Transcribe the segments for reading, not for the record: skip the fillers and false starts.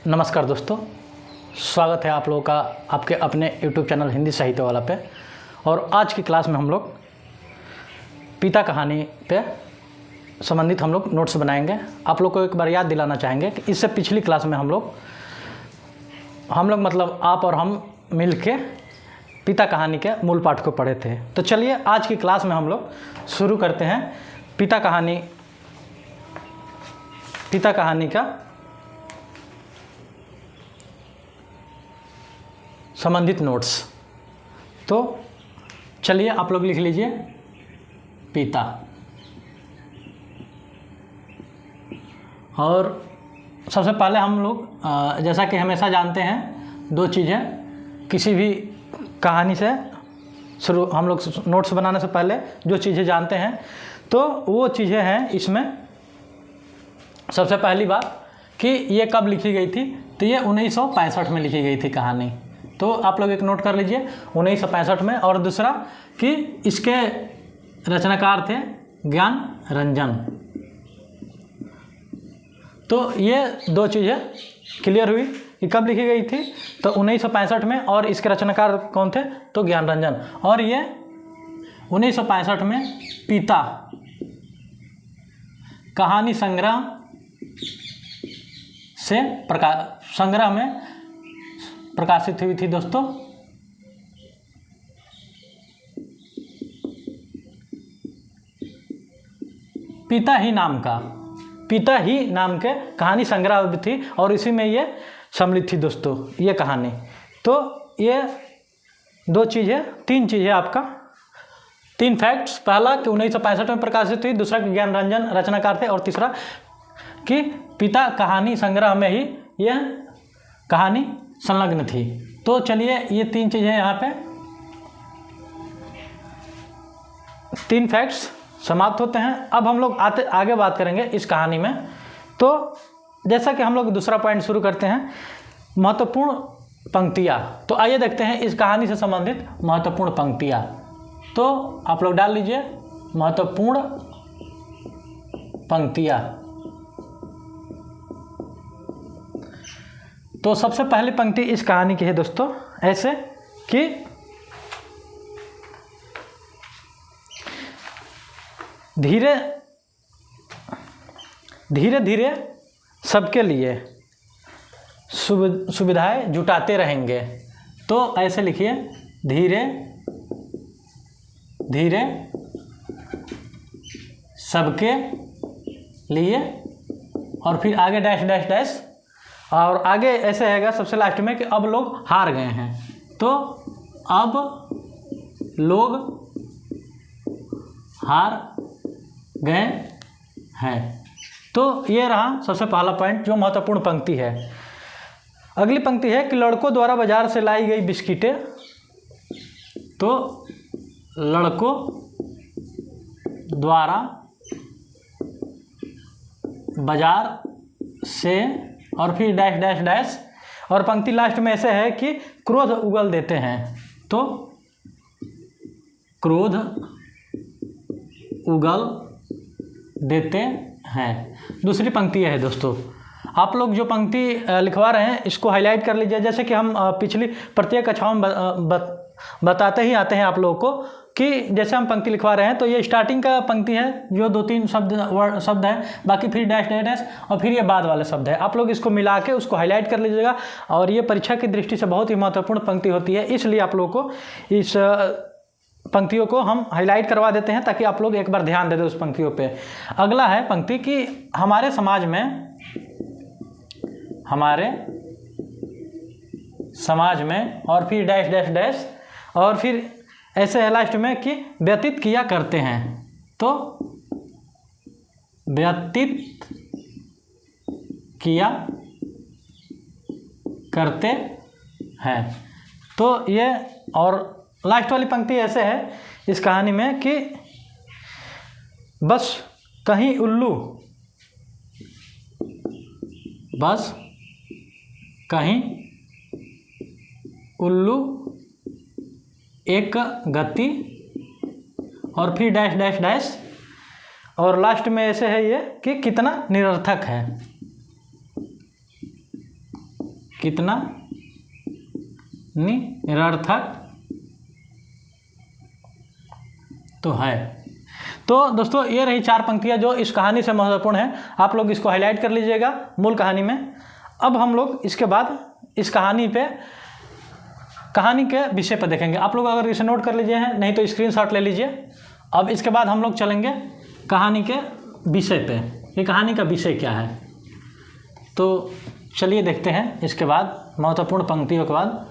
नमस्कार दोस्तों, स्वागत है आप लोगों का आपके अपने YouTube चैनल हिंदी साहित्य वाला पे। और आज की क्लास में हम लोग पिता कहानी पे संबंधित हम लोग नोट्स बनाएंगे। आप लोग को एक बार याद दिलाना चाहेंगे कि इससे पिछली क्लास में हम लोग मतलब आप और हम मिल के पिता कहानी के मूल पाठ को पढ़े थे। तो चलिए आज की क्लास में हम लोग शुरू करते हैं पिता कहानी का संबंधित नोट्स। तो चलिए आप लोग लिख लीजिए पिता। और सबसे पहले हम लोग जैसा कि हमेशा जानते हैं, दो चीज़ें किसी भी कहानी से शुरू हम लोग नोट्स बनाने से पहले जो चीज़ें जानते हैं तो वो चीज़ें हैं इसमें। सबसे पहली बात कि ये कब लिखी गई थी, तो ये 1965 में लिखी गई थी कहानी। तो आप लोग एक नोट कर लीजिए 1965 में। और दूसरा कि इसके रचनाकार थे ज्ञान रंजन। तो ये दो चीज़ें क्लियर हुई कि कब लिखी गई थी, तो 1965 में। और इसके रचनाकार कौन थे, तो ज्ञान रंजन। और ये 1965 में पिता कहानी संग्रह से संग्रह में प्रकाशित हुई थी दोस्तों। पिता ही नाम के कहानी संग्रह भी थी और इसी में ये सम्मिलित थी दोस्तों ये कहानी। तो ये दो चीज़ें, तीन चीज़ें, आपका तीन फैक्ट्स। पहला कि 1965 में प्रकाशित हुई, दूसरा कि ज्ञान रंजन रचनाकार थे, और तीसरा कि पिता कहानी संग्रह में ही यह कहानी संलग्न थी। तो चलिए ये तीन चीज़ें यहाँ पे, तीन फैक्ट्स समाप्त होते हैं। अब हम लोग आगे बात करेंगे इस कहानी में। तो जैसा कि हम लोग दूसरा पॉइंट शुरू करते हैं, महत्वपूर्ण पंक्तियाँ। तो आइए देखते हैं इस कहानी से संबंधित महत्वपूर्ण पंक्तियाँ। तो आप लोग डाल लीजिए महत्वपूर्ण पंक्तियाँ। तो सबसे पहली पंक्ति इस कहानी की है दोस्तों ऐसे कि धीरे धीरे सबके लिए सुविधाएं जुटाते रहेंगे। तो ऐसे लिखिए धीरे धीरे सबके लिए, और फिर आगे डैश डैश डैश, और आगे ऐसे रहेगा सबसे लास्ट में कि अब लोग हार गए हैं। तो अब लोग हार गए हैं। तो ये रहा सबसे पहला पॉइंट जो महत्वपूर्ण पंक्ति है। अगली पंक्ति है कि लड़कों द्वारा बाजार से लाई गई बिस्किटें। तो लड़कों द्वारा बाजार से, और फिर डैश डैश डैश, और पंक्ति लास्ट में ऐसे है कि क्रोध उगल देते हैं। तो क्रोध उगल देते हैं। दूसरी पंक्ति है दोस्तों, आप लोग जो पंक्ति लिखवा रहे हैं इसको हाईलाइट कर लीजिए। जैसे कि हम पिछली प्रत्येक कक्षाओं में बताते ही आते हैं आप लोगों को कि जैसे हम पंक्ति लिखवा रहे हैं तो ये स्टार्टिंग का पंक्ति है जो दो तीन शब्द है, बाकी फिर डैश डैश डैश, और फिर ये बाद वाले शब्द है। आप लोग इसको मिला के उसको हाईलाइट कर लीजिएगा। और ये परीक्षा की दृष्टि से बहुत ही महत्वपूर्ण पंक्ति होती है, इसलिए आप लोगों को इस पंक्तियों को हम हाईलाइट करवा देते हैं ताकि आप लोग एक बार ध्यान दे दें उस पंक्तियों पे। अगला है पंक्ति कि हमारे समाज में, और फिर डैश डैश डैश, और फिर ऐसे है लास्ट में कि व्यतीत किया करते हैं। तो व्यतीत किया करते हैं। तो ये, और लास्ट वाली पंक्ति ऐसे है इस कहानी में कि बस कहीं उल्लू एक गति, और फिर डैश डैश डैश, और लास्ट में ऐसे है ये कि कितना निरर्थक है। कितना निरर्थक तो है। तो दोस्तों ये रही 4 पंक्तियाँ जो इस कहानी से महत्वपूर्ण है। आप लोग इसको हाईलाइट कर लीजिएगा मूल कहानी में। अब हम लोग इसके बाद इस कहानी के विषय पर देखेंगे। आप लोग अगर इसे नोट कर लीजिए हैं, नहीं तो स्क्रीनशॉट ले लीजिए। अब इसके बाद हम लोग चलेंगे कहानी के विषय पे, ये कहानी का विषय क्या है। तो चलिए देखते हैं इसके बाद महत्वपूर्ण पंक्तियों के बाद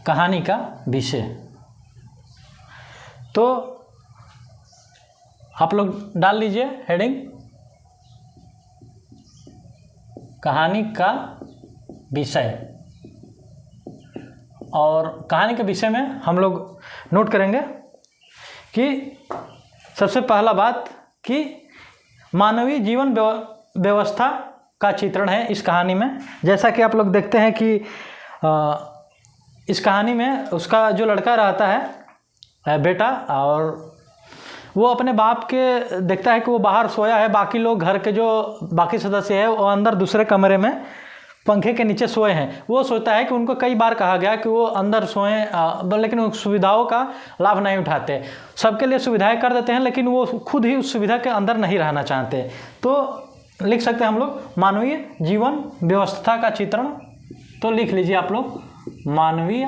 कहानी का विषय। तो आप लोग डाल लीजिए हेडिंग, कहानी का विषय। और कहानी के विषय में हम लोग नोट करेंगे कि सबसे पहला बात कि मानवीय जीवन व्यवस्था का चित्रण है इस कहानी में। जैसा कि आप लोग देखते हैं कि इस कहानी में उसका जो लड़का रहता है बेटा, और वो अपने बाप के देखता है कि वो बाहर सोया है, बाकी लोग घर के जो बाकी सदस्य है वो अंदर दूसरे कमरे में पंखे के नीचे सोए हैं। वो सोचता है कि उनको कई बार कहा गया कि वो अंदर सोएं, लेकिन उन सुविधाओं का लाभ नहीं उठाते। सबके लिए सुविधाएं कर देते हैं लेकिन वो खुद ही उस सुविधा के अंदर नहीं रहना चाहते। तो लिख सकते हैं हम लोग मानवीय जीवन व्यवस्था का चित्रण। तो लिख लीजिए आप लोग, मानवीय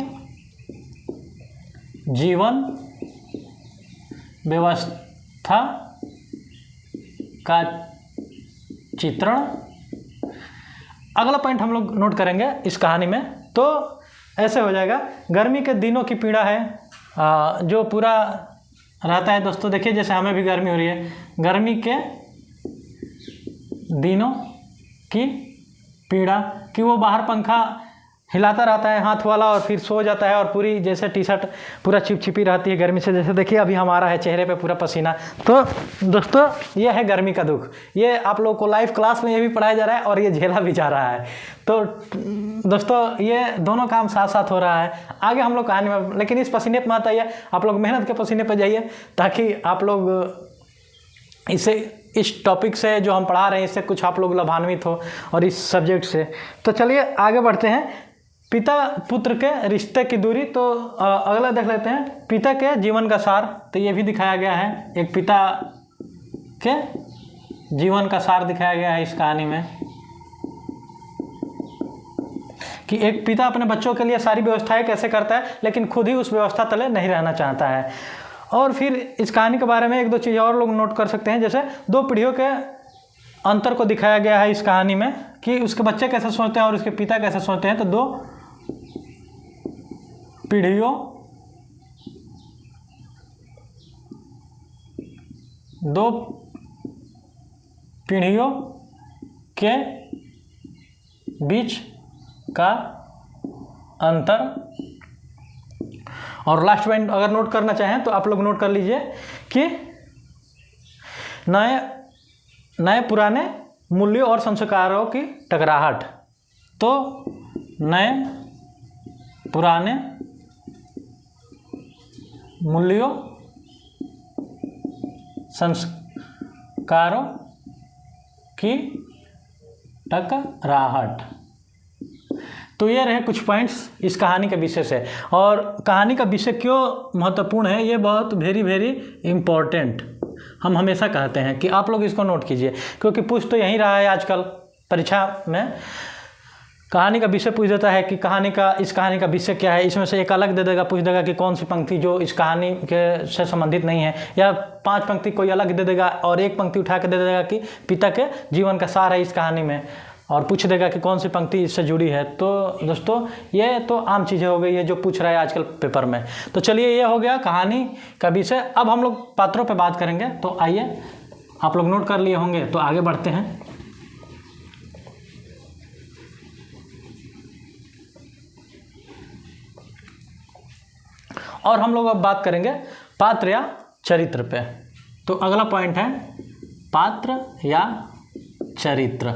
जीवन व्यवस्था का चित्रण। अगला पॉइंट हम लोग नोट करेंगे इस कहानी में। तो ऐसे हो जाएगा, गर्मी के दिनों की पीड़ा है जो पूरा रहता है। दोस्तों देखिए, जैसे हमें भी गर्मी हो रही है, गर्मी के दिनों की पीड़ा कि वो बाहर पंखा हिलाता रहता है हाथ वाला और फिर सो जाता है, और पूरी जैसे टी शर्ट पूरा चिपचिपी रहती है गर्मी से। जैसे देखिए अभी हमारा है चेहरे पे पूरा पसीना। तो दोस्तों ये है गर्मी का दुख। ये आप लोगों को लाइव क्लास में ये भी पढ़ाया जा रहा है और ये झेला भी जा रहा है। तो दोस्तों ये दोनों काम साथ साथ हो रहा है। आगे हम लोग कहानी में, लेकिन इस पसीने पर मत आइए, आप लोग मेहनत के पसीने पर जाइए, ताकि आप लोग इस टॉपिक से जो हम पढ़ा रहे हैं इससे कुछ आप लोग लाभान्वित हो, और इस सब्जेक्ट से। तो चलिए आगे बढ़ते हैं। पिता पुत्र के रिश्ते की दूरी। तो अगला देख लेते हैं, पिता के जीवन का सार। तो ये भी दिखाया गया है, एक पिता के जीवन का सार दिखाया गया है इस कहानी में, कि एक पिता अपने बच्चों के लिए सारी व्यवस्थाएं कैसे करता है लेकिन खुद ही उस व्यवस्था तले नहीं रहना चाहता है। और फिर इस कहानी के बारे में 1-2 चीज़ें और लोग नोट कर सकते हैं। जैसे 2 पीढ़ियों के अंतर को दिखाया गया है इस कहानी में, कि उसके बच्चे कैसे सोचते हैं और उसके पिता कैसे सोचते हैं। तो 2 पीढ़ियों के बीच का अंतर। और लास्ट पॉइंट अगर नोट करना चाहें तो आप लोग नोट कर लीजिए कि नए पुराने मूल्यों और संस्कारों की टकराहट। तो नए पुराने मूल्यों संस्कारों की टकराहट। तो ये रहे कुछ पॉइंट्स इस कहानी के विषय से। और कहानी का विषय क्यों महत्वपूर्ण है, ये बहुत वेरी इम्पोर्टेंट हम हमेशा कहते हैं कि आप लोग इसको नोट कीजिए, क्योंकि पूछ तो यही रहा है आजकल परीक्षा में। कहानी का विषय पूछ देता है कि इस कहानी का विषय क्या है। इसमें से एक अलग दे देगा, पूछ देगा कि कौन सी पंक्ति जो इस कहानी के से संबंधित नहीं है, या 5 पंक्ति कोई अलग दे देगा और एक पंक्ति उठा के दे देगा कि पिता के जीवन का सार है इस कहानी में, और पूछ देगा कि कौन सी पंक्ति इससे जुड़ी है। तो दोस्तों ये तो आम चीज़ें हो गई है जो पूछ रहा है आजकल पेपर में। तो चलिए ये हो गया कहानी का विषय। अब हम लोग पात्रों पे बात करेंगे। तो आइए, आप लोग नोट कर लिए होंगे, तो आगे बढ़ते हैं। और हम लोग अब बात करेंगे पात्र या चरित्र पे। तो अगला पॉइंट है पात्र या चरित्र।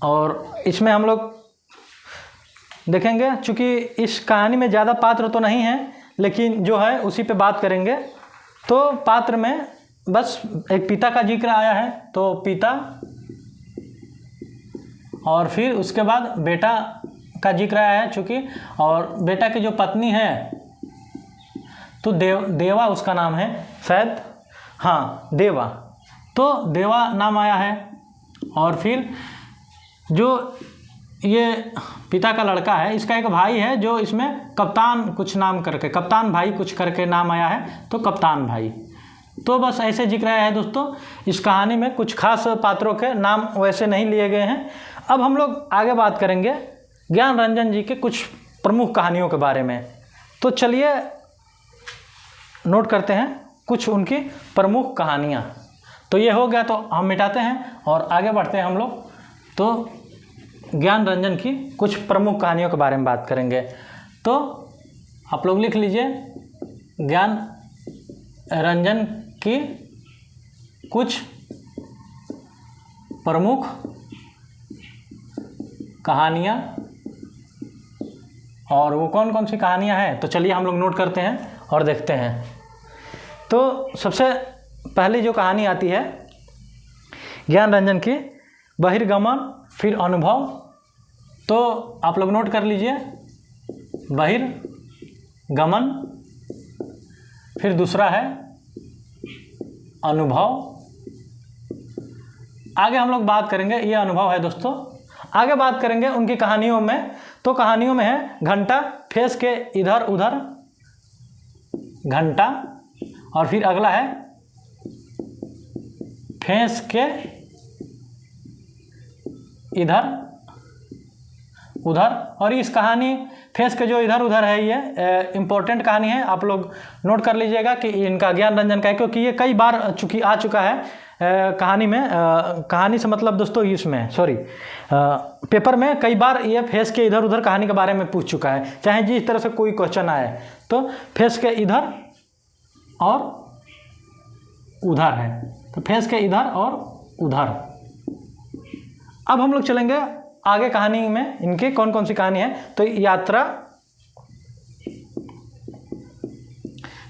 और इसमें हम लोग देखेंगे, चूँकि इस कहानी में ज़्यादा पात्र तो नहीं है, लेकिन जो है उसी पे बात करेंगे। तो पात्र में बस एक पिता का जिक्र आया है, तो पिता और फिर उसके बाद बेटा का जिक्र आया है चूँकि, और बेटा की जो पत्नी है तो देवा उसका नाम है शायद, हाँ देवा, तो देवा नाम आया है। और फिर जो ये पिता का लड़का है, इसका एक भाई है जो इसमें कप्तान कुछ नाम करके, कप्तान भाई कुछ करके नाम आया है, तो कप्तान भाई। तो बस ऐसे जिक्र आया है दोस्तों। इस कहानी में कुछ खास पात्रों के नाम वैसे नहीं लिए गए हैं। अब हम लोग आगे बात करेंगे ज्ञान रंजन जी के कुछ प्रमुख कहानियों के बारे में। तो चलिए नोट करते हैं कुछ उनकी प्रमुख कहानियाँ। तो ये हो गया, तो हम मिटाते हैं और आगे बढ़ते हैं हम लोग। तो ज्ञान रंजन की कुछ प्रमुख कहानियों के बारे में बात करेंगे। तो आप लोग लिख लीजिए ज्ञान रंजन की कुछ प्रमुख कहानियाँ, और वो कौन कौन सी कहानियाँ हैं तो चलिए हम लोग नोट करते हैं और देखते हैं। तो सबसे पहली जो कहानी आती है ज्ञान रंजन की, बहिर्गमन फिर अनुभव। तो आप लोग नोट कर लीजिए, बहिर्गमन, फिर दूसरा है अनुभव। आगे हम लोग बात करेंगे, ये अनुभव है दोस्तों। आगे बात करेंगे उनकी कहानियों में। तो कहानियों में है घंटा, फेस के इधर उधर, घंटा, और फिर अगला है फेस के इधर उधर। और इस कहानी फेस के जो इधर उधर है, ये इम्पोर्टेंट कहानी है, आप लोग नोट कर लीजिएगा कि इनका ज्ञान रंजन का है, क्योंकि ये कई बार आ चुका है कहानी में। कहानी से मतलब दोस्तों इसमें पेपर में कई बार ये फेस के इधर उधर कहानी के बारे में पूछ चुका है, चाहे जिस तरह से कोई क्वेश्चन आए। तो फेस के इधर और उधर है, तो फेस के इधर और उधर। अब हम लोग चलेंगे आगे कहानी में, इनकी कौन कौन सी कहानी है। तो यात्रा,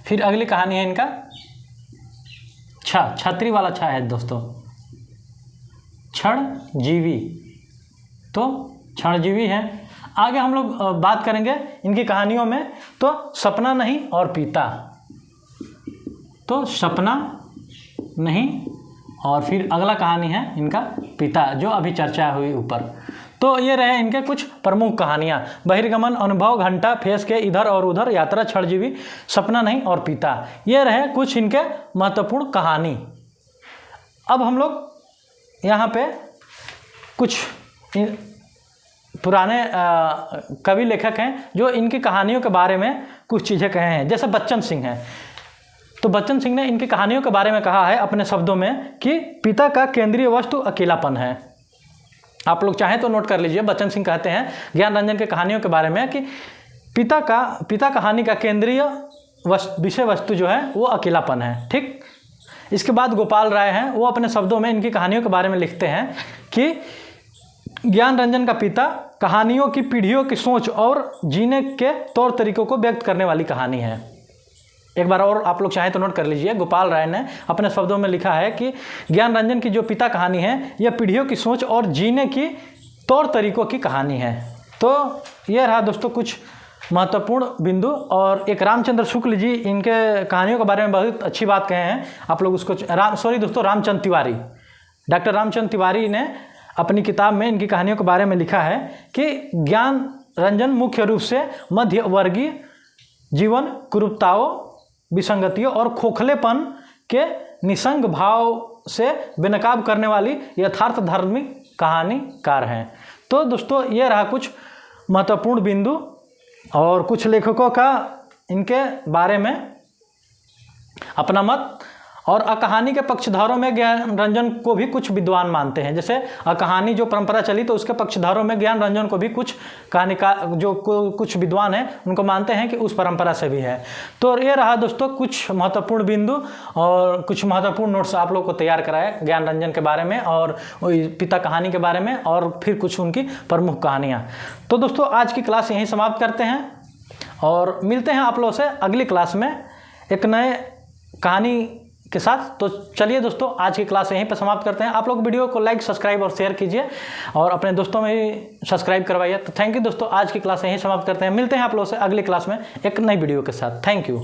फिर अगली कहानी है इनका छतरी वाला छा है दोस्तों, क्षणजीवी। तो क्षणजीवी है। आगे हम लोग बात करेंगे इनकी कहानियों में, तो सपना नहीं और पिता। तो सपना नहीं, और फिर अगला कहानी है इनका पिता, जो अभी चर्चा हुई ऊपर। तो ये रहे इनके कुछ प्रमुख कहानियाँ, बहिर्गमन, अनुभव, घंटा, फेस के इधर और उधर, यात्रा, क्षणजीवी, सपना नहीं और पिता। ये रहे कुछ इनके महत्वपूर्ण कहानी। अब हम लोग यहाँ पे कुछ पुराने कवि लेखक हैं जो इनकी कहानियों के बारे में कुछ चीज़ें कहे हैं। जैसे बच्चन सिंह हैं, तो बच्चन सिंह ने इनकी कहानियों के बारे में कहा है अपने शब्दों में कि पिता का केंद्रीय वस्तु अकेलापन है। आप लोग चाहें तो नोट कर लीजिए, बच्चन सिंह कहते हैं ज्ञान रंजन के कहानियों के बारे में कि पिता कहानी का केंद्रीय विषय वस्तु जो है वो अकेलापन है। ठीक। इसके बाद गोपाल राय हैं, वो अपने शब्दों में इनकी कहानियों के बारे में लिखते हैं कि ज्ञान रंजन का पिता कहानियों की पीढ़ियों की सोच और जीने के तौर तरीकों को व्यक्त करने वाली कहानी है। एक बार और आप लोग चाहें तो नोट कर लीजिए, गोपाल राय ने अपने शब्दों में लिखा है कि ज्ञान रंजन की जो पिता कहानी है यह पीढ़ियों की सोच और जीने की तौर तरीकों की कहानी है। तो यह रहा दोस्तों कुछ महत्वपूर्ण बिंदु। और एक रामचंद्र शुक्ल जी इनके कहानियों के बारे में बहुत अच्छी बात कहे हैं, आप लोग उसको रामचंद्र तिवारी, डॉक्टर रामचंद्र तिवारी ने अपनी किताब में इनकी कहानियों के बारे में लिखा है कि ज्ञान रंजन मुख्य रूप से मध्य वर्गीय जीवन, कुरूपताओं, विसंगतियों और खोखलेपन के निसंग भाव से बेनकाब करने वाली यथार्थ धार्मिक कहानीकार हैं। तो दोस्तों ये रहा कुछ महत्वपूर्ण बिंदु और कुछ लेखकों का इनके बारे में अपना मत। और अकहानी के पक्षधारों में ज्ञान रंजन को भी कुछ विद्वान मानते हैं। जैसे अकहानी जो परंपरा चली तो उसके पक्षधारों में ज्ञान रंजन को भी कुछ कहानीकार जो कुछ विद्वान हैं उनको मानते हैं कि उस परंपरा से भी है। तो ये रहा दोस्तों कुछ महत्वपूर्ण बिंदु और कुछ महत्वपूर्ण नोट्स आप लोग को तैयार कराए ज्ञान रंजन के बारे में और पिता कहानी के बारे में और फिर कुछ उनकी प्रमुख कहानियाँ। तो दोस्तों आज की क्लास यहीं समाप्त करते हैं और मिलते हैं आप लोगों से अगली क्लास में एक नए कहानी के साथ। तो चलिए दोस्तों, आज की क्लास यहीं पर समाप्त करते हैं। आप लोग वीडियो को लाइक, सब्सक्राइब और शेयर कीजिए और अपने दोस्तों में भी सब्सक्राइब करवाइए। तो थैंक यू दोस्तों, आज की क्लास यहीं समाप्त करते हैं। मिलते हैं आप लोगों से अगली क्लास में एक नई वीडियो के साथ। Thank you.